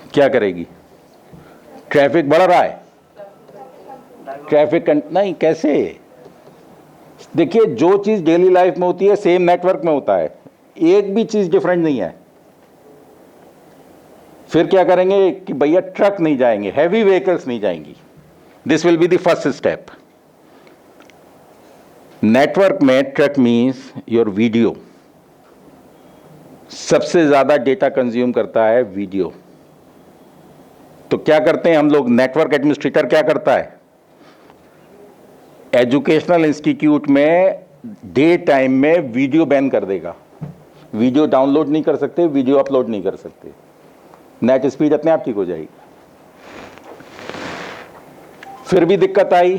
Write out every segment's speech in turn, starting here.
क्या करेगी? ट्रैफिक बढ़ रहा है, ट्रैफिक नहीं, कैसे? देखिए, जो चीज डेली लाइफ में होती है सेम नेटवर्क में होता है, एक भी चीज डिफरेंट नहीं है। फिर क्या करेंगे कि भैया ट्रक नहीं जाएंगे, हैवी व्हीकल्स नहीं जाएंगी। This will be the first step. Network में ट्रक मीन्स योर वीडियो, सबसे ज्यादा डेटा कंज्यूम करता है वीडियो। तो क्या करते हैं हम लोग, नेटवर्क एडमिनिस्ट्रेटर क्या करता है, एजुकेशनल इंस्टीट्यूट में डे टाइम में वीडियो बैन कर देगा। वीडियो डाउनलोड नहीं कर सकते, वीडियो अपलोड नहीं कर सकते, नेट स्पीड अपने आप ठीक हो जाएगी। फिर भी दिक्कत आई,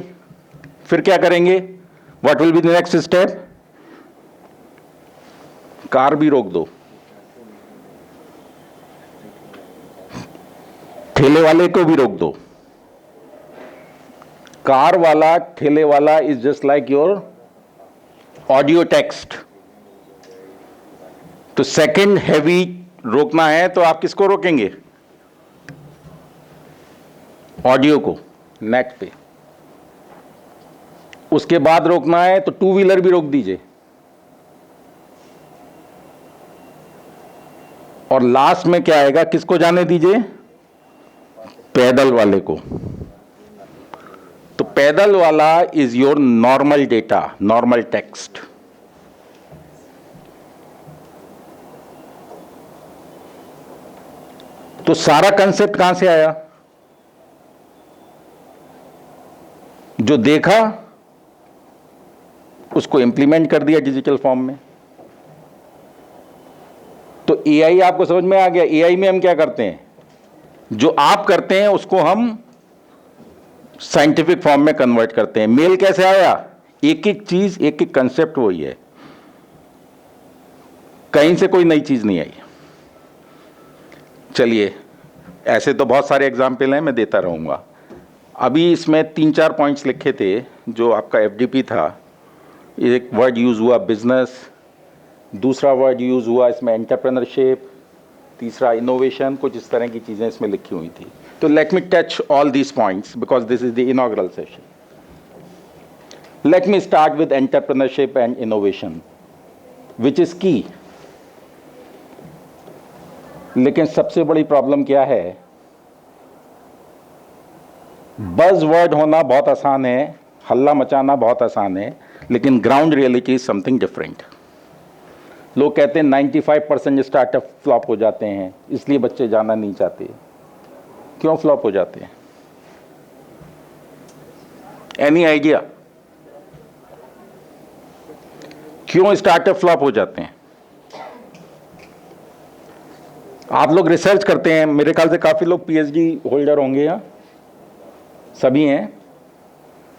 फिर क्या करेंगे? What will be the next step? Car भी रोक दो, ठेले वाले को भी रोक दो। कार वाला, ठेले वाला is just like your audio text. तो सेकंड हैवी रोकना है तो आप किसको रोकेंगे? ऑडियो को, नेट पे। उसके बाद रोकना है तो टू व्हीलर भी रोक दीजिए। और लास्ट में क्या आएगा, किसको जाने दीजिए? पैदल वाले को। तो पैदल वाला is your normal data, normal text. तो सारा कंसेप्ट कहां से आया? जो देखा उसको इंप्लीमेंट कर दिया डिजिटल फॉर्म में। तो एआई आपको समझ में आ गया। एआई में हम क्या करते हैं, जो आप करते हैं उसको हम साइंटिफिक फॉर्म में कन्वर्ट करते हैं। मेल कैसे आया? एक एक चीज, एक एक कंसेप्ट वही है, कहीं से कोई नई चीज नहीं आई। चलिए, ऐसे तो बहुत सारे एग्जाम्पल हैं, मैं देता रहूंगा। अभी इसमें 3-4 पॉइंट्स लिखे थे जो आपका एफडीपी था। एक वर्ड यूज हुआ बिजनेस, दूसरा वर्ड यूज हुआ इसमें एंटरप्रेन्योरशिप, तीसरा इनोवेशन, कुछ इस तरह की चीजें इसमें लिखी हुई थी। तो let me touch all these points because this is the inaugural session. Let me start with entrepreneurship and innovation which is की। लेकिन सबसे बड़ी प्रॉब्लम क्या है, बज वर्ड होना बहुत आसान है, हल्ला मचाना बहुत आसान है, लेकिन ground reality is something different. लोग कहते हैं 95% स्टार्टअप फ्लॉप हो जाते हैं, इसलिए बच्चे जाना नहीं चाहते। क्यों फ्लॉप हो जाते हैं? एनी आइडिया क्यों स्टार्टअप फ्लॉप हो जाते हैं? आप लोग रिसर्च करते हैं, मेरे ख्याल से काफी लोग पीएचडी होल्डर होंगे यहाँ, सभी हैं।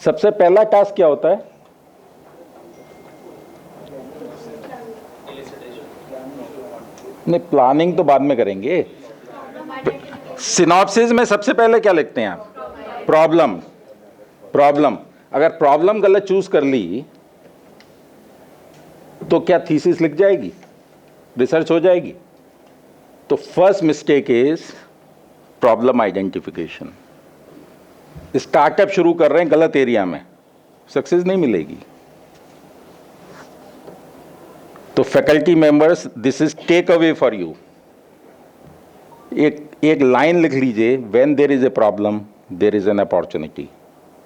सबसे पहला टास्क क्या होता है? नहीं, प्लानिंग तो बाद में करेंगे। सिनॉप्सिस में सबसे पहले क्या लिखते हैं आप? प्रॉब्लम। प्रॉब्लम, अगर प्रॉब्लम गलत चूज कर ली तो क्या थीसिस लिख जाएगी, रिसर्च हो जाएगी? तो first mistake is problem identification. Startup शुरू कर रहे हैं गलत एरिया में, सक्सेस नहीं मिलेगी। तो faculty members, this is take away for you. एक लाइन लिख लीजिए, when there is a problem there is an opportunity,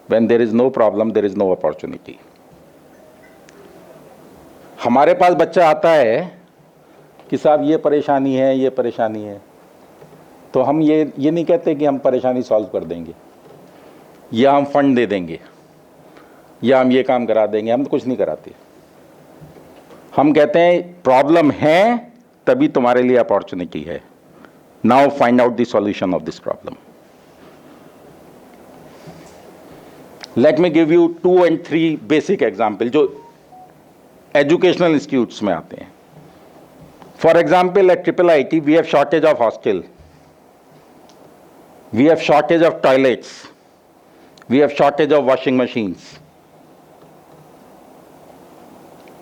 when there is no problem there is no opportunity. हमारे पास बच्चा आता है कि साहब ये परेशानी है, ये परेशानी है, तो हम ये नहीं कहते कि हम परेशानी सॉल्व कर देंगे, या हम फंड दे देंगे, या हम ये काम करा देंगे। हम तो कुछ नहीं कराते। हम कहते हैं प्रॉब्लम है तभी तुम्हारे लिए अपॉर्चुनिटी है, now find out the solution of this problem. Let me give you 2 and 3 basic example जो एजुकेशनल इंस्टीट्यूट्स में आते हैं। For example, at IIIT we have shortage of hostel, we have shortage of toilets, we have shortage of washing machines.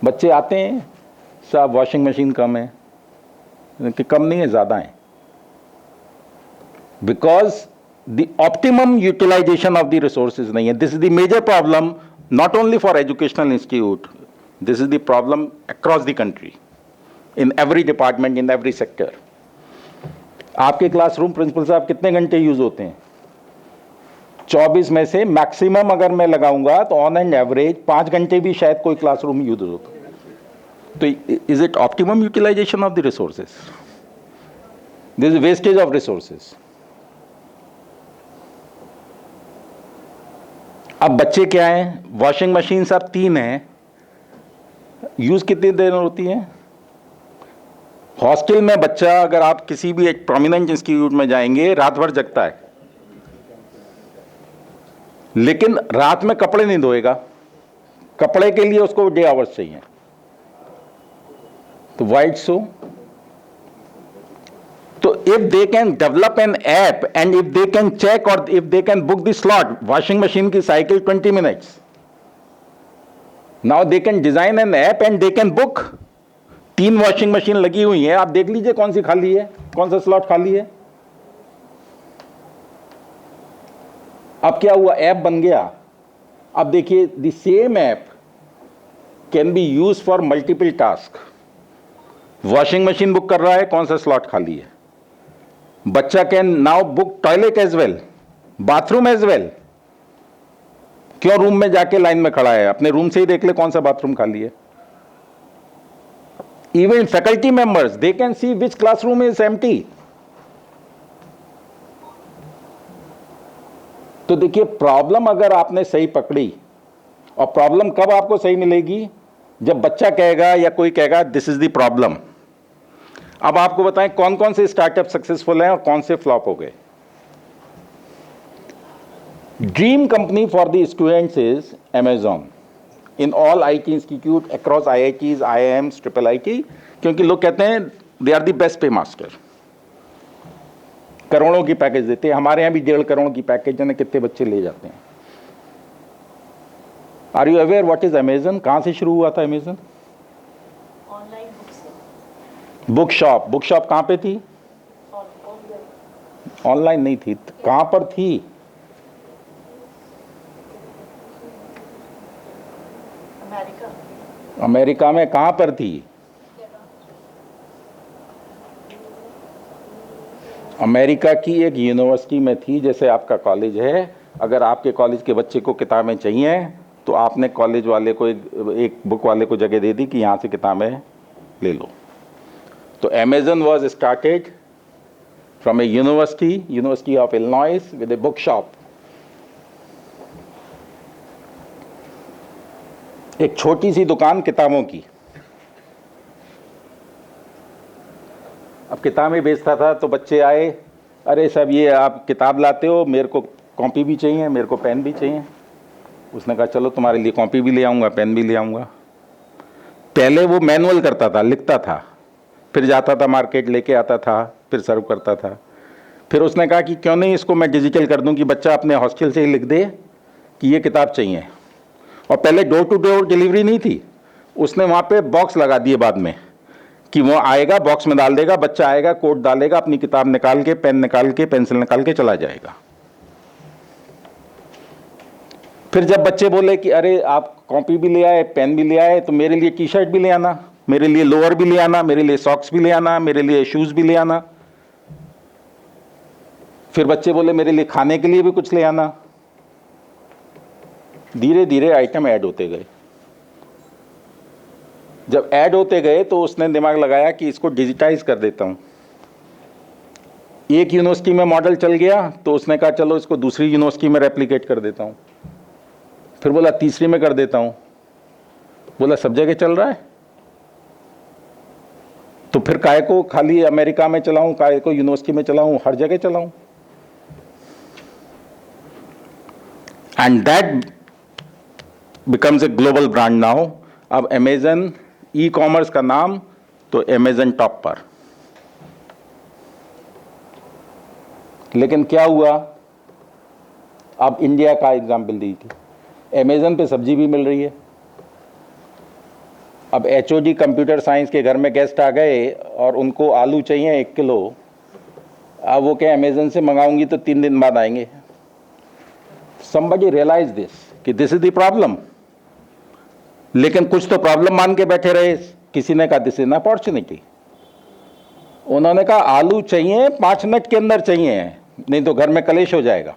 बच्चे आते हैं, साहब washing machine कम है, कि कम नहीं है, ज़्यादा है। Because the optimum utilisation of the resources नहीं है. This is the major problem not only for educational institute, this is the problem across the country, in every department, in every sector. आपके classroom principal साहब कितने घंटे use होते हैं? 24 में से मैक्सिमम अगर मैं लगाऊंगा तो ऑन एंड एवरेज 5 घंटे भी शायद कोई क्लासरूम यूज होता. तो is it optimum utilisation of the resources? This is wastage of resources. अब बच्चे क्या हैं? वॉशिंग मशीन सब 3 हैं, यूज कितनी देर होती है? हॉस्टल में बच्चा, अगर आप किसी भी एक प्रोमिनेंट इंस्टीट्यूट में जाएंगे, रात भर जगता है, लेकिन रात में कपड़े नहीं धोएगा. कपड़े के लिए उसको डे आवर्स चाहिए. तो वाइट सो. तो if they can develop an app and if they can check और if they can book the slot, washing machine की cycle 20 minutes. Now they can design an app and they can book. 3 washing machine लगी हुई है, आप देख लीजिए कौन सी खाली है, कौन सा स्लॉट खाली है. अब क्या हुआ? ऐप बन गया. अब देखिए, the same app can be use for multiple task. Washing machine book कर रहा है, कौन सा स्लॉट खाली है. बच्चा can now book toilet as well, bathroom as well. क्यों रूम में जाके लाइन में खड़ा है? अपने रूम से ही देख ले कौन सा बाथरूम खाली है. Even faculty members, they can see which classroom is empty. तो देखिए, प्रॉब्लम अगर आपने सही पकड़ी, और प्रॉब्लम कब आपको सही मिलेगी? जब बच्चा कहेगा या कोई कहेगा दिस इज द प्रॉब्लम. अब आपको बताएं कौन कौन से स्टार्टअप सक्सेसफुल हैं और कौन से फ्लॉप हो गए. Dream company for the students is Amazon in all IT institute across IITs, IIMs, IIIT, क्योंकि लोग कहते हैं दे आर द बेस्ट पे मास्टर. करोड़ों की पैकेज देते हैं. हमारे यहां भी 1.5 करोड़ की पैकेज है, कितने बच्चे ले जाते हैं. Are you aware what is Amazon? कहां से शुरू हुआ था Amazon? Online book shop. Book shop कहां पे थी? ऑनलाइन नहीं थी. कहां पर थी? अमेरिका में. कहां पर थी? अमेरिका की एक यूनिवर्सिटी में थी. जैसे आपका कॉलेज है, अगर आपके कॉलेज के बच्चे को किताबें चाहिए तो आपने कॉलेज वाले को एक बुक वाले को जगह दे दी कि यहां से किताबें ले लो. तो Amazon was started from a University of Illinois with a bookshop. एक छोटी सी दुकान किताबों की. अब किताबें बेचता था तो बच्चे आए, अरे साहब ये आप किताब लाते हो, मेरे को कॉपी भी चाहिए, मेरे को पेन भी चाहिए. उसने कहा चलो तुम्हारे लिए कॉपी भी ले आऊँगा, पेन भी ले आऊँगा. पहले वो मैनुअल करता था, लिखता था, फिर जाता था मार्केट, लेके आता था, फिर सर्व करता था. फिर उसने कहा कि क्यों नहीं इसको मैं डिजिटल कर दूं कि बच्चा अपने हॉस्टल से ही लिख दे कि ये किताब चाहिए. और पहले डोर टू डोर डिलीवरी नहीं थी. उसने वहाँ पे बॉक्स लगा दिए बाद में कि वो आएगा, बॉक्स में डाल देगा, बच्चा आएगा, कोड डालेगा, अपनी किताब निकाल के, पेन निकाल के, पेंसिल निकाल के चला जाएगा. फिर जब बच्चे बोले कि अरे आप कॉपी भी ले आए, पेन भी ले आए, तो मेरे लिए टी शर्ट भी ले आना, मेरे लिए लोअर भी ले आना, मेरे लिए सॉक्स भी ले आना, मेरे लिए शूज भी ले आना. फिर बच्चे बोले मेरे लिए खाने के लिए भी कुछ ले आना. धीरे धीरे आइटम ऐड होते गए. जब ऐड होते गए तो उसने दिमाग लगाया कि इसको डिजिटाइज कर देता हूं. एक यूनिवर्सिटी में मॉडल चल गया तो उसने कहा चलो इसको दूसरी यूनिवर्सिटी में रेप्लिकेट कर देता हूं. फिर बोला तीसरी में कर देता हूं. बोला सब जगह चल रहा है तो फिर काय को खाली अमेरिका में चलाऊं, काय को यूनिवर्सिटी में चलाऊं, हर जगह चलाऊं. And that becomes a global brand now. अब Amazon ई कॉमर्स का नाम तो Amazon टॉप पर. लेकिन क्या हुआ? अब इंडिया का एग्जाम्पल दी थी. Amazon पे सब्जी भी मिल रही है. अब HOD कंप्यूटर साइंस के घर में गेस्ट आ गए और उनको आलू चाहिए 1 किलो, अब वो क्या अमेजन से मंगाऊंगी तो 3 दिन बाद आएंगे। somebody realize this कि दिस इज द प्रॉब्लम, लेकिन कुछ तो प्रॉब्लम मान के बैठे रहे। किसी ने कहा दिस इज एन अपॉर्चुनिटी। उन्होंने कहा आलू चाहिए 5 मिनट के अंदर चाहिए, नहीं तो घर में कलेश हो जाएगा।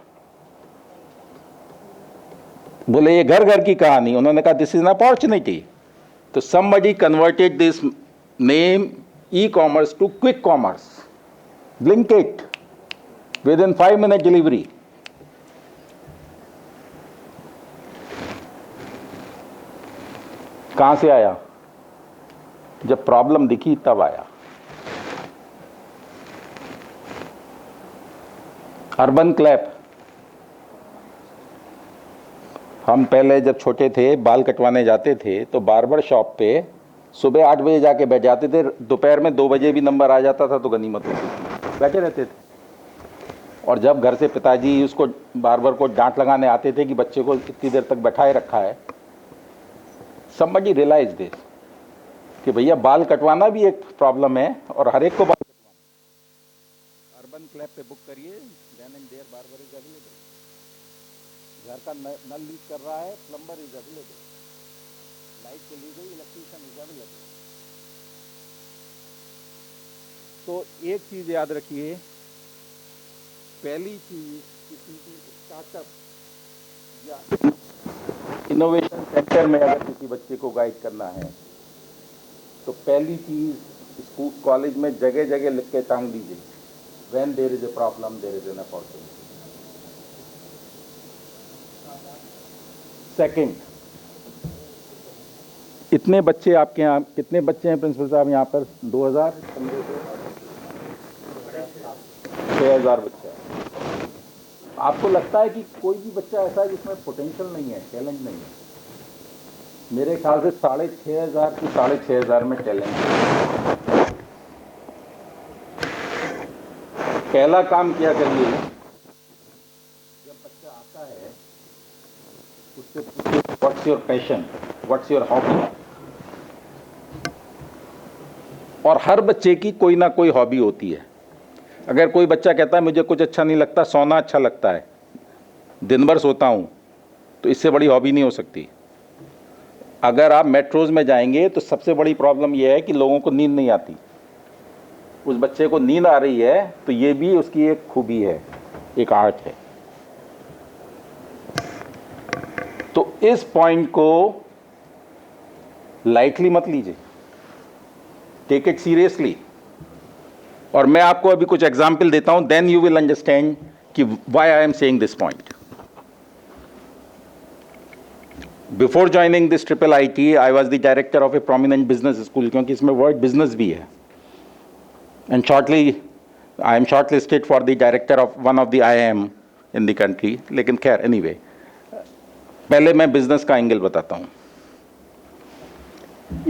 बोले ये घर घर की कहानी। उन्होंने कहा दिस इज एन अपॉर्चुनिटी। तो somebody converted this name e-commerce to quick commerce, Blinkit, within 5-minute delivery। कहां से आया? जब प्रॉब्लम दिखी तब आया। अर्बन क्लैप, हम पहले जब छोटे थे बाल कटवाने जाते थे तो बार्बर शॉप पे सुबह 8 बजे जाके बैठ जाते थे, दोपहर में 2 बजे भी नंबर आ जाता था तो गनीमत होती थी, बैठे रहते थे। और जब घर से पिताजी उसको बार्बर को डांट लगाने आते थे कि बच्चे को इतनी देर तक बैठाए रखा है, somebody realize this कि भैया बाल कटवाना भी एक प्रॉब्लम है और हर एक को बाल कटवाना। अर्बन क्लैब पे बुक करिए, then and there barber is available. घर का नल लीक कर रहा है, प्लम्बर इज अवेलेबल। लाइट चली गई, इलेक्ट्रीशियन इज अवेलेबल। तो एक चीज याद रखिए, पहली चीज किसी भी स्टार्टअप या इनोवेशन सेंटर में अगर किसी बच्चे को गाइड करना है तो पहली चीज स्कूल कॉलेज में जगह जगह लिख के टांग दीजिए, when there is a problem there is an opportunity. Second, इतने बच्चे आपके यहाँ, कितने बच्चे हैं प्रिंसिपल साहब यहाँ पर? 2000 6000 बच्चे हैं। आपको लगता है कि कोई भी बच्चा ऐसा है जिसमें पोटेंशियल नहीं है, टैलेंट नहीं है? मेरे ख्याल से 6500 की 6500 में टैलेंट है। पहला काम क्या करिए, जब बच्चा आता है उससे पूछिए what's your passion, what's your hobby. और हर बच्चे की कोई ना कोई हॉबी होती है। अगर कोई बच्चा कहता है मुझे कुछ अच्छा नहीं लगता, सोना अच्छा लगता है, दिन भर सोता हूं, तो इससे बड़ी हॉबी नहीं हो सकती। अगर आप मेट्रोज में जाएंगे तो सबसे बड़ी प्रॉब्लम यह है कि लोगों को नींद नहीं आती। उस बच्चे को नींद आ रही है तो ये भी उसकी एक खूबी है, एक आर्ट है। तो इस पॉइंट को लाइटली मत लीजिए, टेक इट सीरियसली। और मैं आपको अभी कुछ एग्जाम्पल देता हूं, देन यू विल अंडरस्टैंड कि why I am saying this point. Before joining this triple IT I was the director of A prominent business school, क्योंकि इसमें वर्ड बिजनेस भी है। And shortly I am short listed for the director of one of the IIM in the country. लेकिन खैर anyway, पहले मैं business का angle बताता हूं।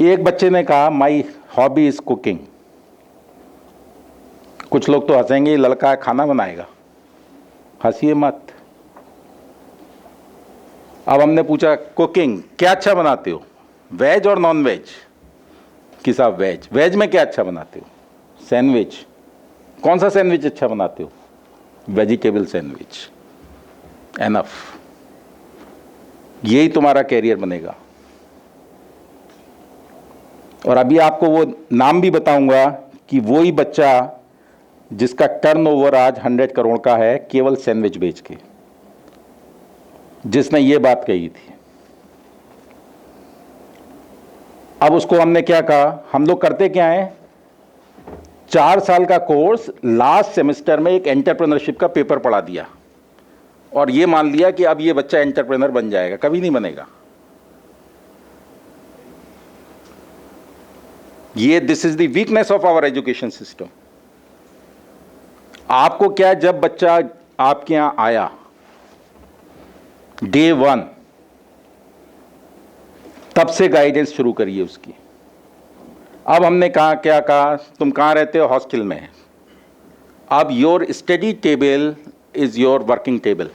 एक बच्चे ने कहा माई हॉबी इज कुकिंग। कुछ लोग तो हंसेंगे, लड़का खाना बनाएगा, हंसिए मत। अब हमने पूछा कुकिंग क्या अच्छा बनाते हो, वेज और नॉन वेज? कि साहब वेज। वेज में क्या अच्छा बनाते हो? सैंडविच। कौन सा सैंडविच अच्छा बनाते हो? Vegetable sandwich. एनफ, यही तुम्हारा कैरियर बनेगा। और अभी आपको वो नाम भी बताऊंगा कि वो ही बच्चा जिसका टर्नओवर आज 100 करोड़ का है केवल सैंडविच बेच के, जिसने ये बात कही थी। अब उसको हमने क्या कहा, हम लोग करते क्या है, 4 साल का कोर्स, लास्ट सेमेस्टर में एक एंटरप्रेन्योरशिप का पेपर पढ़ा दिया और ये मान लिया कि अब ये बच्चा एंटरप्रेन्योर बन जाएगा। कभी नहीं बनेगा। ये this is the weakness of our education system. आपको क्या, जब बच्चा आपके यहां आया डे 1, तब से गाइडेंस शुरू करिए उसकी। अब हमने कहा, क्या कहा, तुम कहां रहते हो? हॉस्टल में। अब your study table is your working table.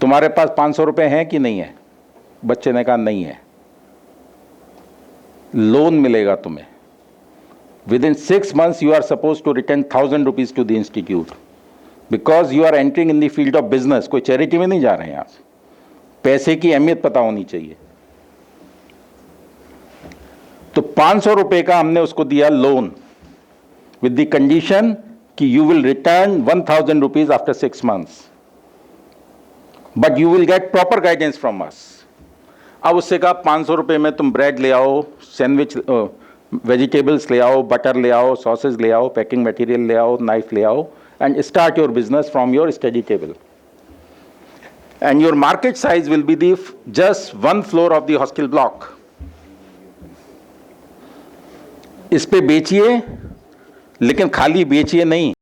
तुम्हारे पास 500 रुपए हैं कि नहीं है? बच्चे ने कहा नहीं है। लोन मिलेगा तुम्हें, Within 6 months, you are supposed to return 1,000 rupees to the institute because you are entering in the field of business. कोई चैरिटी में नहीं जा रहे हैं आप. पैसे की अहमियत पता होनी चाहिए. तो 500 रुपए का हमने उसको दिया लोन विद द कंडीशन कि you will return 1,000 rupees after 6 months, but you will get proper guidance from us. अब उससे कहा 500 रुपए में तुम ब्रेड ले आओ, सैंडविच, वेजिटेबल्स ले आओ, बटर ले आओ, सॉसेज ले आओ, पैकिंग मटेरियल ले आओ, नाइफ ले आओ, and start your business from your study table. And your market size will be the just 1 floor of the hostel block. इस पे बेचिए, लेकिन खाली बेचिए नहीं.